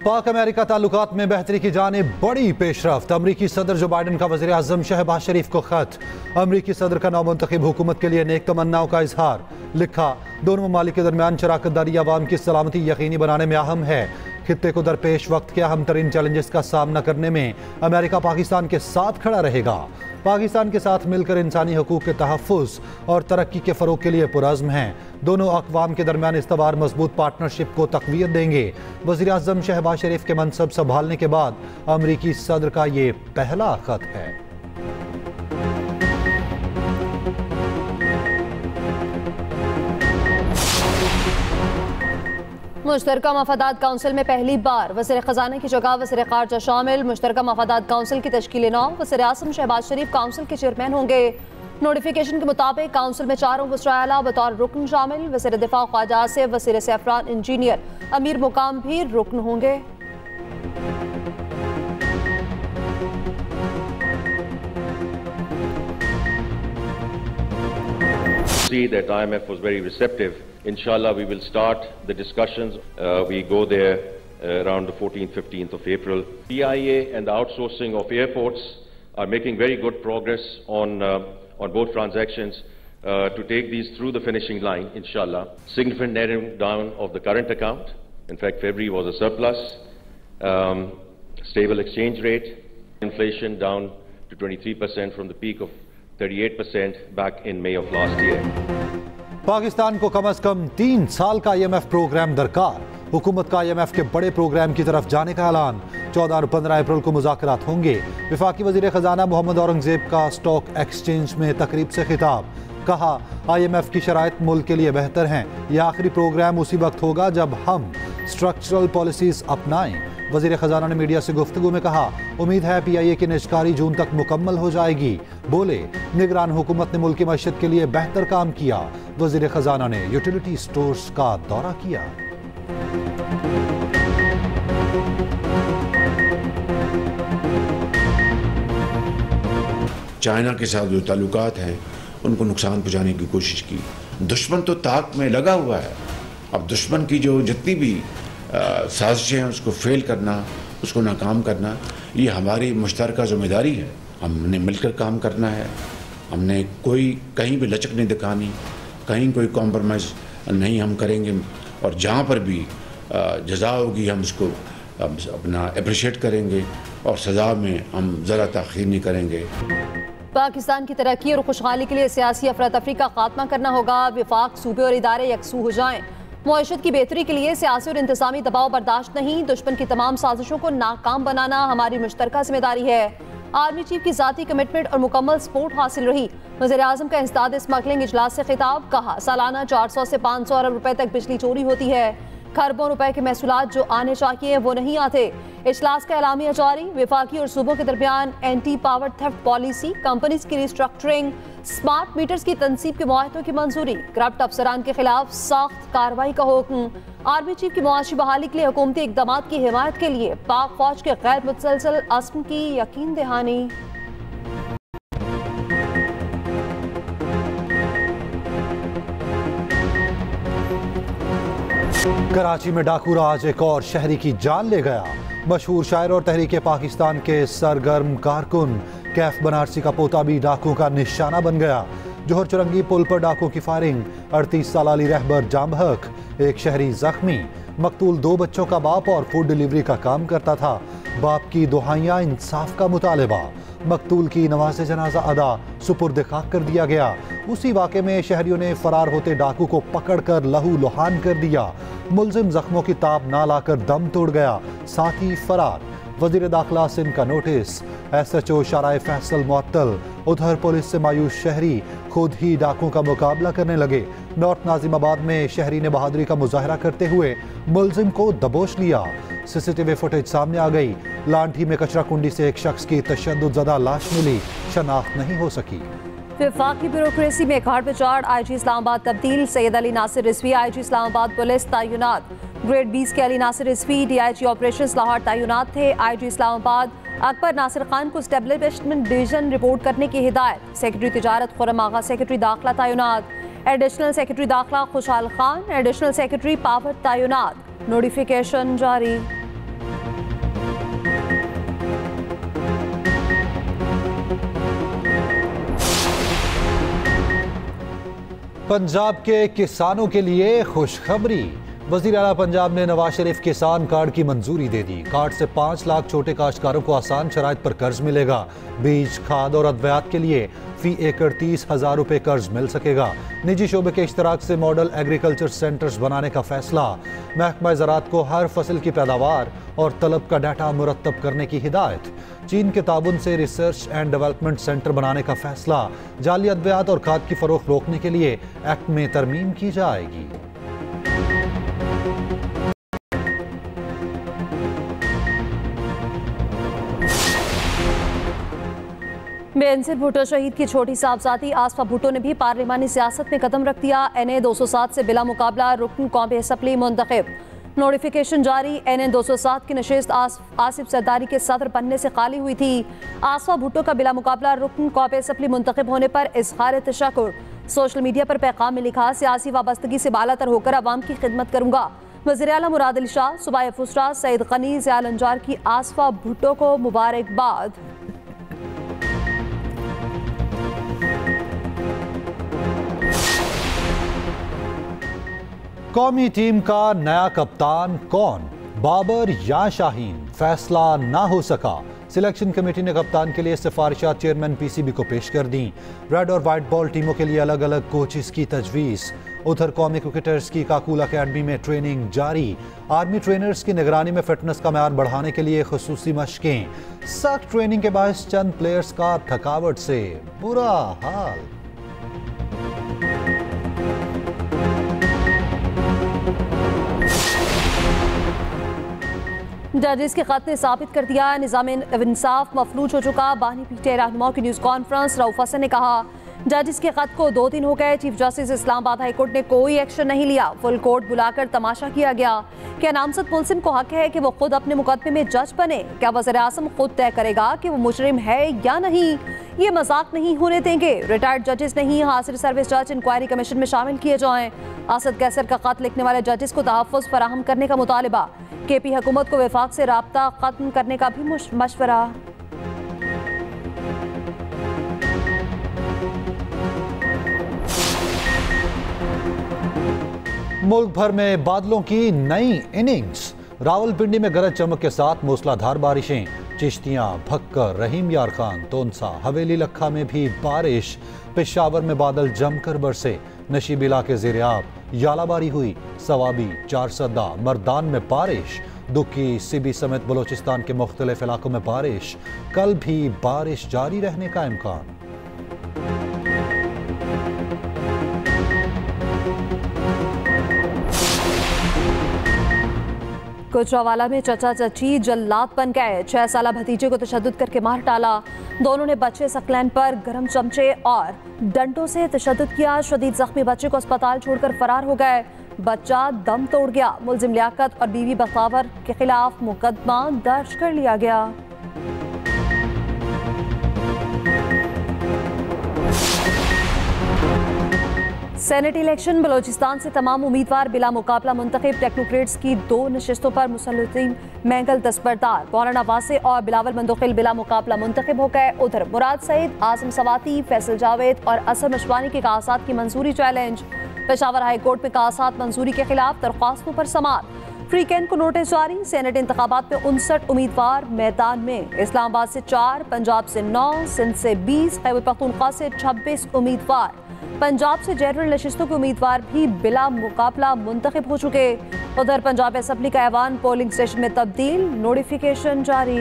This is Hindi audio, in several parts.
पाक अमेरिका ताल्लुकात में बेहतरी की जानिब बड़ी पेशरफ्त। अमरीकी सदर जो बाइडन का वज़ीर आज़म शहबाज शरीफ को खत। अमरीकी सदर का नौमुंतखब हुकूमत के लिए नेक तमन्नाओं का इजहार। लिखा, दोनों ममालिक के दरमियान शराकत दारी अवाम की सलामती यकीनी बनाने में अहम है। खित्ते को दरपेश वक्त के अहम तरीन चैलेंजेस का सामना करने में अमेरिका पाकिस्तान के साथ खड़ा रहेगा। पाकिस्तान के साथ मिलकर इंसानी हकूक़ के तहफ़्फ़ुज़ और तरक्की के फ़रोग़ के लिए पुरज़्म हैं। दोनों अक़वाम के दरमियान इस बार मजबूत पार्टनरशिप को तक़वियत देंगे। वज़ीर आज़म शहबाज शरीफ के मनसब संभालने के बाद अमरीकी सदर का ये पहला ख़त है। मुश्तरका मफादात काउंसिल में पहली बार वज़ीर ख़ज़ाना की जगह वज़ीर ख़ारजा शामिल। मुश्तरका मफादात काउंसिल की तश्कील नौ। वज़ीर आज़म शहबाज शरीफ काउंसिल के चेयरमैन होंगे। नोटिफिकेशन के मुताबिक काउंसिल में 4 वज़राए बतौर रुकन शामिल। वज़ीर दिफा ख्वाजा आसिफ, वज़ीर सैफरान इंजीनियर अमीर मुकाम भी रुकन होंगे। See that IMF was very receptive. Inshallah, we will start the discussions. We go there around the 14th, 15th of April. PIA and the outsourcing of airports are making very good progress on both transactions to take these through the finishing line, inshallah. Significant narrowing down of the current account. In fact, February was a surplus. Stable exchange rate. Inflation down to 23% from the peak of 38% back in May of last year. Pakistan को कम अज कम 3 साल का IMF प्रोग्राम दरकार। हुकूमत का IMF के बड़े प्रोग्राम की तरफ जाने का ऐलान। 14 और 15 अप्रैल को मुज़ाकरात होंगे। वफाकी वज़ीर ख़ज़ाना मोहम्मद औरंगज़ेब का स्टॉक एक्सचेंज में तकरीब से खिताब। कहा, IMF की शराइत मुल्क के लिए बेहतर हैं। यह आखिरी प्रोग्राम उसी वक्त होगा जब हम स्ट्रक्चरल पॉलिसीज अपनाएं। वज़ीर ख़ज़ाना ने मीडिया से गुफ्तगू में कहा, उम्मीद है PIA की निजकारी जून तक मुकम्मल हो जाएगी। बोले, निगरान हुकूमत ने मुल्क की मईशत के लिए बेहतर काम किया। वज़ीर ख़ज़ाना ने यूटिलिटी स्टोर्स का दौरा किया। चाइना के साथ जो ताल्लुकात हैं उनको नुकसान पहुँचाने की कोशिश की। दुश्मन तो ताक में लगा हुआ है। अब दुश्मन की जो जितनी भी साजिशें हैं उसको फेल करना, उसको नाकाम करना, ये हमारी मुश्तरका जिम्मेदारी है। हमने मिलकर काम करना है। हमने कोई कहीं भी लचक नहीं दिखानी, कहीं कोई कॉम्प्रोमाइज़ नहीं हम करेंगे। और जहाँ पर भी जज़ा होगी हम उसको अपना अप्रिशिएट करेंगे और सज़ा में हम ज़रा ताख़ीर नहीं करेंगे। पाकिस्तान की तरक्की और खुशहाली के लिए सियासी अफरा तफरी का खात्मा करना होगा। विफाक, सूबे और इदारे यकसू हो जाएं। मुआशरत की बेहतरी के लिए सियासी और इंतज़ामी दबाव बर्दाश्त नहीं। दुश्मन की तमाम साजिशों को नाकाम बनाना हमारी मुश्तरका जिम्मेदारी है। आर्मी चीफ की ज़ाती कमिटमेंट और मुकम्मल सपोर्ट हासिल रही। वज़ीर आज़म का इंसदाद स्मगलिंग इजलास से खिताब। कहा, सालाना 400 से 500 अरब रुपए तक बिजली चोरी होती है। खरबों रुपए के महसूलात जो आने चाहिए वो नहीं आते। इजलास का एलामिया जारी। विफाकी और सूबों के दरमियान anti power theft policy, companies की रिस्ट्रक्चरिंग, स्मार्ट मीटर्स की तनसीब के मुआहदों की मंजूरी, करप्ट अफसरान के खिलाफ सख्त कार्रवाई का हुक्म। आर्मी चीफ की मुआशी बहाली के लिए हुकूमती इक़दाम की हिमायत के लिए पाक फौज के गैर मुतसलसल अज़्म की यकीन दहानी। कराची में डाकू राज एक और शहरी की जान ले गया। मशहूर शायर और तहरीक पाकिस्तान के सरगर्म कारकुन कैफ बनारसी का पोता भी डाकुओं का निशाना बन गया। जोहर चुरंगी पुल पर डाकुओं की फायरिंग। 38 साल अली रहबर जाम बहक, एक शहरी जख्मी। मकतूल 2 बच्चों का बाप और फूड डिलीवरी का काम करता था। बाप की दुहाइयां इंसाफ का मुतालबा। मकतूल की नमाज़े जनाजा अदा सुपुर्द खाक कर दिया गया। उसी वाक़े में शहरियों ने फरार होते डाकू को पकड़कर लहू लुहान कर दिया। मुलजिम जख्मों की ताब ना लाकर दम तोड़ गया, साथ ही फरार। वज़ीर दाखिला सिंध का नोटिस। SHO शाराए फैसल मुअत्तल। उधर पुलिस से मायूस शहरी खुद ही डाकुओं का मुकाबला करने लगे। नॉर्थ नाजिमाबाद में शहरी ने बहादुरी का मुजाहरा करते हुए मुलजिम को दबोच लिया। CCTV फुटेज सामने आ गई। लांठी में कचरा कुंडी से एक शख्स की तशद्दुद लाश मिली, शनाख्त नहीं हो सकी। वफाकी ब्यूरोक्रेसी में घाट बिचाड़। IG इस्लामाबाद तब्दील। सैयद अली नासिर रिजवी IG इस्लामाबाद पुलिस तैनात। ग्रेड 20 के अली नासिर रिजवी DIG ऑपरेशंस लाहौर तैनात थे। IG इस्लामाबाद अकबर नासिर खान को एस्टेब्लिशमेंट डिवीजन रिपोर्ट करने की हिदायत। सेक्रेटरी तिजारत खुर्रम आगा सेक्रेटरी दाखिला तैनात। एडिशनल सेक्रेटरी दाखिला खुशहाल खान, एडिशनल सेक्रेटरी पावर तैनात। नोटिफिकेशन जारी। पंजाब के किसानों के लिए खुशखबरी। वज़ीर आला पंजाब ने नवाज शरीफ किसान कार्ड की मंजूरी दे दी। कार्ड से 5 लाख छोटे काश्तकारों को आसान शराइत पर कर्ज मिलेगा। बीज, खाद और अद्वियात के लिए फी एकड़ 30,000 रुपये कर्ज मिल सकेगा। निजी शोबे के इश्तराक से मॉडल एग्रीकल्चर सेंटर्स बनाने का फैसला। महकमा ज़राअत को हर फसल की पैदावार और तलब का डाटा मुरतब करने की हिदायत। चीन के ताबुन से रिसर्च एंड डेवलपमेंट सेंटर बनाने का फैसला। जाली अद्वियात और खाद की फरोख्त रोकने के लिए एक्ट में तरमीम की जाएगी। बेनज़ीर भुट्टो शहीद की छोटी साहबजादी आसफा भुट्टो ने भी पार्लिमानी सियासत में कदम रख दिया। NA 207 से बिला मुकाबला रुकन कौमी असम्बली मुंतखब। नोटिफिकेशन जारी। NA 207 की नशिस्त आसिफ सरदारी के सदर बनने से खाली हुई थी। आसफा भुट्टो का बिला मुकाबला रुकन कौमी असम्बली मुंतखब होने पर इज़हार तशक्कुर। सोशल मीडिया पर पैगाम में लिखा, सियासी वाबस्तगी से बालातर होकर अवाम की खिदमत करूंगा। वज़ीर आला मुराद अली शाह, सूबाई फुसरा सईद गनी ज़ियाल अंजार की आसफा भुट्टो को मुबारकबाद। कौमी टीम का नया कप्तान कौन, बाबर या शाहीन, फैसला ना हो सका। सिलेक्शन कमेटी ने कप्तान के लिए सिफारिशात चेयरमैन PCB को पेश कर दी। रेड और वाइट बॉल टीमों के लिए अलग अलग कोचेस की तजवीज़। उधर कौमी क्रिकेटर्स की काकुल अकेडमी में ट्रेनिंग जारी। आर्मी ट्रेनर्स की निगरानी में फिटनेस का म्यार बढ़ाने के लिए खुसूसी मशकें। सख्त ट्रेनिंग के बायस चंद प्लेयर्स का थकावट से बुरा हाल। जजेस के खत ने साबित कर दिया, निज़ाम इंसाफ मफलूज हो चुका। बानी पीटीआई रहनुमाओं की न्यूज़ कॉन्फ्रेंस। रऊफ हसन ने कहा, जजेस के खत को 2 दिन हो गए, chief justice Islamabad high court ने कोई एक्शन नहीं लिया। फुल कोर्ट बुलाकर तमाशा किया गया। क्या नामजद मुलजिम को हक है कि वो खुद अपने मुकदमे में जज बने? क्या वज़ीर आज़म खुद तय करेगा कि वो मुजरिम है या नहीं? ये मजाक नहीं होने देंगे। रिटायर्ड जजेस नहीं, हाजिर सर्विस जज इंक्वायरी कमीशन में शामिल किए जाएं। असद कैसर का खत लिखने वाले जजेस को तहफ़्फ़ुज़ फराहम करने का मुतालिबा। KP हुकूमत को वफाक से राब्ता खत्म करने का भी मशवरा। मुल्क भर में बादलों की नई इनिंग्स। रावलपिंडी में गरज चमक के साथ मूसलाधार बारिशें। चिश्तियां, भक्कर, रहीम यार खान, तोनसा, हवेली लखा में भी बारिश। पेशावर में बादल जमकर बरसे। नशीब इलाके ज़ेर-ए-आब यालाबारी हुई। सवाबी, चारसदा, मर्दान में बारिश। दुकी, सिबी समेत बलोचिस्तान के मुख्तलिफ इलाकों में बारिश। कल भी बारिश जारी रहने का इम्कान। कोचरावाला में चचा चची जल्लाद बन गए। 6 साला भतीजे को तशद्दुद करके मार डाला। दोनों ने बच्चे सकलैन पर गर्म चमचे और डंडों से तशद्दुद किया। शदीद जख्मी बच्चे को अस्पताल छोड़कर फरार हो गए। बच्चा दम तोड़ गया। मुलजिम लियाकत और बीवी बख्तावर के खिलाफ मुकदमा दर्ज कर लिया गया। Senate election. बलोचिस्तान से तमाम उम्मीदवार बिला मुकाबला मुंतखब। टेक्नोक्रेट्स की 2 नशिस्तों पर मुसल्लतीन मैंगल दस्तबरदार, मौलाना वासे और बिलावल मंदोखिल बिला मुकाबला मुंतखब हो गए। उधर मुराद सईद, आजम सवाती, फैसल जावेद और असर मशवानी के कागजात की मंजूरी चैलेंज। पेशावर हाई कोर्ट में कागजात मंजूरी के खिलाफ दरख्वास्तों पर समाअत। फ्री कैन को नोटिस जारी। सेनेट इंतखाबात में 59 उम्मीदवार मैदान में। इस्लामाबाद से 4, पंजाब से 9, सिंध से 20, खैबर पख्तूनख्वा से 26 उम्मीदवार। पंजाब से जनरल नशिस्तों के उम्मीदवार भी बिला मुकाबला मुंतखब हो चुके। उधर पंजाब असेंबली का ऐवान पोलिंग स्टेशन में तब्दील। नोटिफिकेशन जारी।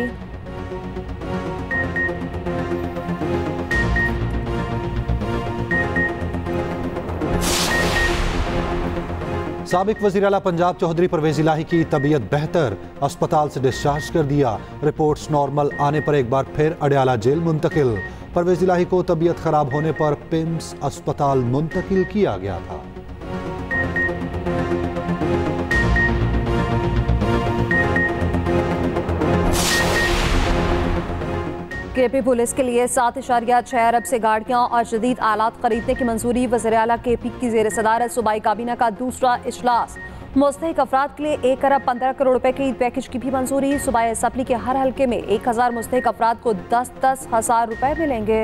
साबिक वज़ीर आला पंजाब चौधरी परवेज़ इलाही की तबीयत बेहतर, अस्पताल से डिस्चार्ज कर दिया। रिपोर्ट्स नॉर्मल आने पर एक बार फिर अडयाला जेल मुंतकिल। परवेज़ इलाही को तबीयत खराब होने पर पिम्स अस्पताल मुंतकिल किया गया था। KP पुलिस के लिए 7.6 अरब से गाड़ियां और जदीद आलात खरीदने की मंजूरी। वज़ीर आला KP की ज़ेर सदारत सूबाई काबीना का दूसरा इजलास। मुस्तहिक अफराद के लिए 1 अरब 15 करोड़ रुपए के पैकेज की भी मंजूरी। सूबाई असेंबली के हर हल्के में 1000 मुस्तहिक अफराद को 10-10 हज़ार रुपए मिलेंगे।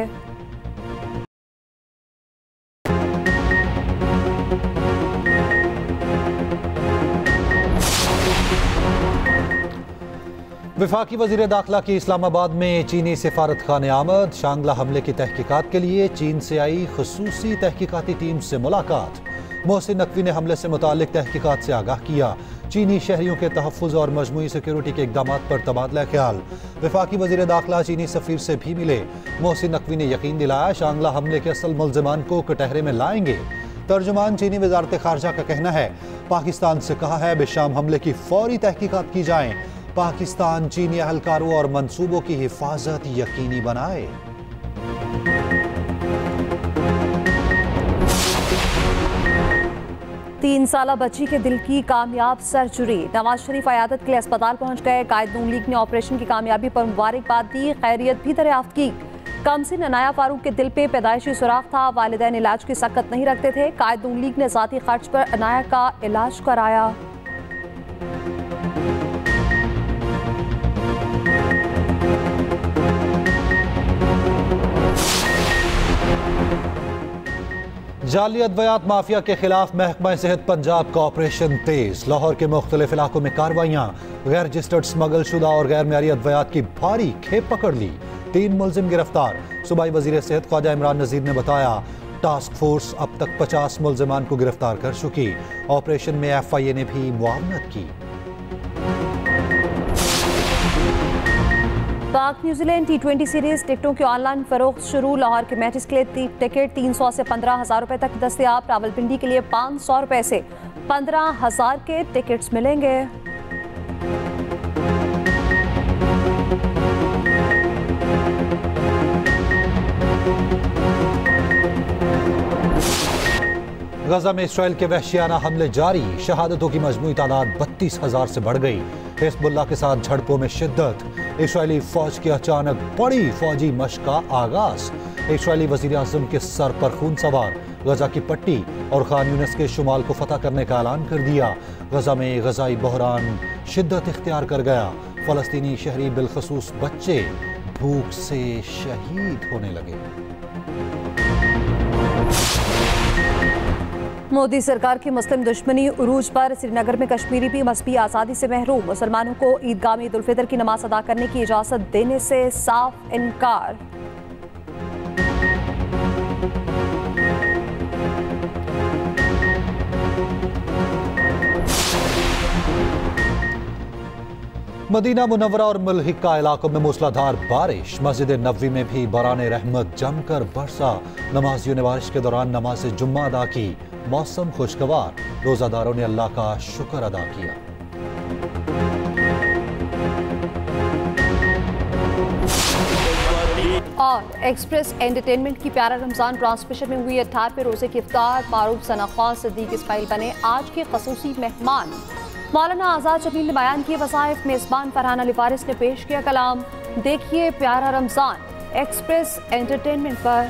वफाकी वजीर दाखिला की इस्लामाबाद में चीनी सिफारत खाने आमद। शांगला हमले की तहकीकात के लिए चीन से आई खुसूसी तहकीकाती टीम से मुलाकात। मोहसिन नकवी ने हमले से मुताल्लिक तहकीकात से आगाह किया। चीनी शहरियों के तहफ़्फ़ुज़ और मजमूई सिक्योरिटी के इक़दाम पर तबादला ख्याल। वफाकी वजीर दाखिला चीनी सफ़ीर से भी मिले। मोहसिन नकवी ने यकीन दिलाया शांगला हमले के असल मुल्ज़िमान को कटहरे में लाएंगे। तर्जुमान चीनी वज़ारत ख़ारजा का कहना है पाकिस्तान से कहा है बेशाम हमले की फौरी तहकीकात की जाए। पाकिस्तान चीनी अहलकारों और मंसूबों की हिफाजत यकीनी बनाए। तीन साला बच्ची के दिल की कामयाब सर्जरी। नवाज शरीफ अयादत के लिए अस्पताल पहुंच गए। कायद नून लीग ने ऑपरेशन की कामयाबी पर मुबारकबाद दी, खैरियत भी दरियाफ्त की। कमसिन अनाया फारूक के दिल पे पैदाइशी सुराख था, वालिदैन इलाज की सकत नहीं रखते थे। कायद नून लीग ने ज़ाती खर्च पर अनाया का इलाज कराया। जाली अद्वियात माफिया के खिलाफ महकमा सेहत पंजाब का ऑपरेशन तेज। लाहौर के मुख्तलिफ इलाकों में कार्रवाइयां। गैर रजिस्टर्ड स्मगल शुदा और गैर मेयारी अद्वियात की भारी खेप पकड़ ली। 3 मुलजिम गिरफ्तार। सूबाई वजीर सेहत ख्वाजा इमरान नज़ीर ने बताया टास्क फोर्स अब तक 50 मुलजिमान को गिरफ्तार कर चुकी। ऑपरेशन में FIA ने भी मुआवनत की। पाक न्यूजीलैंड T20 सीरीज टिकटों की ऑनलाइन फरोख्त शुरू। लाहौर के मैचेस के लिए टिकट 300 से 15,000 रुपए तक दस्तयाब। रावलपिंडी के लिए 500 रुपए से 15,000 के टिकट्स मिलेंगे। गजा में इसराइल के वहशियाना हमले जारी। शहादतों की मजमूई तादाद 32,000 से बढ़ गई। हिज़्बुल्लाह के साथ झड़पों में शिद्दत। इसराइली फौज की अचानक बड़ी फौजी मशक का आगाज। इसराइली वजीर आज़म के सर पर खून सवार। गजा की पट्टी और खान यूनिस के शुमाल को फतह करने का ऐलान कर दिया। गजा में गजाई बहरान शिद्दत इख्तियार कर गया। फ़लस्तीनी शहरी बिलखसूस बच्चे भूख से शहीद होने लगे। मोदी सरकार की मुस्लिम दुश्मनी उरूज पर। श्रीनगर में कश्मीरी भी मजहबी आज़ादी से महरूम। मुसलमानों को ईदगाह में ईद उल फितर की नमाज अदा करने की इजाज़त देने से साफ इनकार। मदीना मुनव्वरा और मुल्हिका इलाकों में मूसलाधार बारिश। मस्जिद नबवी में भी बराने रहमत जमकर बरसा। नमाजियों ने बारिश के दौरान नमाज जुम्मा अदा की। मौसम खुशगवार। रोजादारों ने अल्लाह का शुक्र अदा किया। और एक्सप्रेस एंटरटेनमेंट की प्यारा रमजान ट्रांसमिशन में हुई 18वें रोजे की इफ्तार। मारूफ सनाख्वान सिद्दीक इस्माइल बने आज के खसूसी मेहमान। मौलाना आज़ाद जमील ने बयान किए वज़ाइफ। मेज़बान फरहान अली फारिस ने पेश किया कलाम। देखिए प्यारा रमजान एक्सप्रेस एंटरटेनमेंट पर।